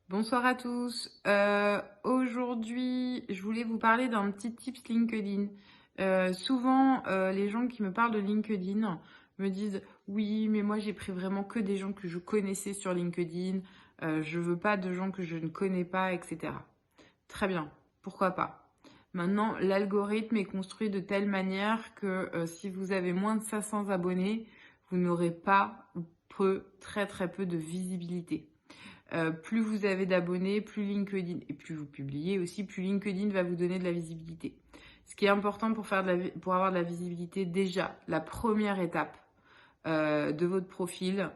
Bonsoir à tous. Aujourd'hui, je voulais vous parler d'un petit tips LinkedIn. Souvent, les gens qui me parlent de LinkedIn me disent: «Oui, mais moi j'ai pris vraiment que des gens que je connaissais sur LinkedIn, je veux pas de gens que je ne connais pas, et cetera». Très bien, pourquoi pas. Maintenant, l'algorithme est construit de telle manière que, si vous avez moins de 500 abonnés, vous n'aurez pas ou peu, très, très peu de visibilité. Plus vous avez d'abonnés, plus LinkedIn et plus vous publiez aussi, plus LinkedIn va vous donner de la visibilité. Ce qui est important pour avoir de la visibilité, déjà, la première étape de votre profil,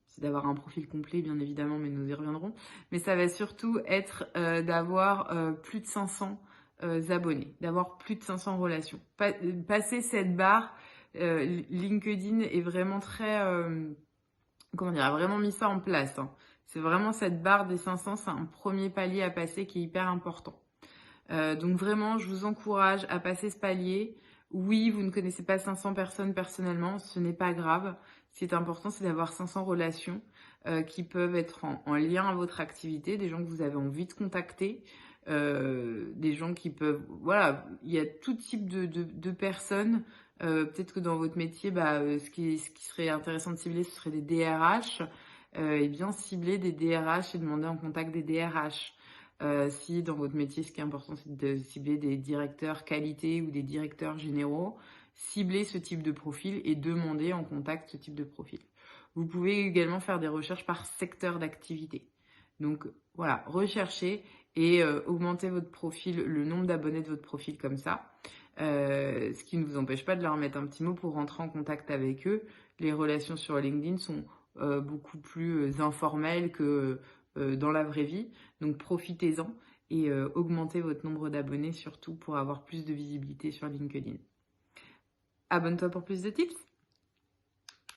c'est d'avoir un profil complet, bien évidemment, mais nous y reviendrons. Mais ça va surtout être d'avoir plus de 500 abonnés, d'avoir plus de 500 relations. Passer cette barre, LinkedIn est vraiment très comment dire, a vraiment mis ça en place, hein. C'est vraiment cette barre des 500, c'est un premier palier à passer qui est hyper important. Donc vraiment, je vous encourage à passer ce palier. Oui, vous ne connaissez pas 500 personnes personnellement, ce n'est pas grave. Ce qui est important, c'est d'avoir 500 relations qui peuvent être en lien à votre activité, des gens que vous avez envie de contacter, des gens qui peuvent... Voilà, il y a tout type de personnes. Peut-être que dans votre métier, ce qui serait intéressant de cibler, ce serait des DRH. Et bien cibler des DRH et demander en contact des DRH. Si dans votre métier, ce qui est important, c'est de cibler des directeurs qualité ou des directeurs généraux, ciblez ce type de profil et demandez en contact ce type de profil. Vous pouvez également faire des recherches par secteur d'activité. Donc voilà, recherchez et augmentez votre profil, le nombre d'abonnés de votre profil comme ça. Ce qui ne vous empêche pas de leur mettre un petit mot pour rentrer en contact avec eux. Les relations sur LinkedIn sont beaucoup plus informelles que dans la vraie vie. Donc profitez-en et augmentez votre nombre d'abonnés surtout pour avoir plus de visibilité sur LinkedIn. Abonne-toi pour plus de tips.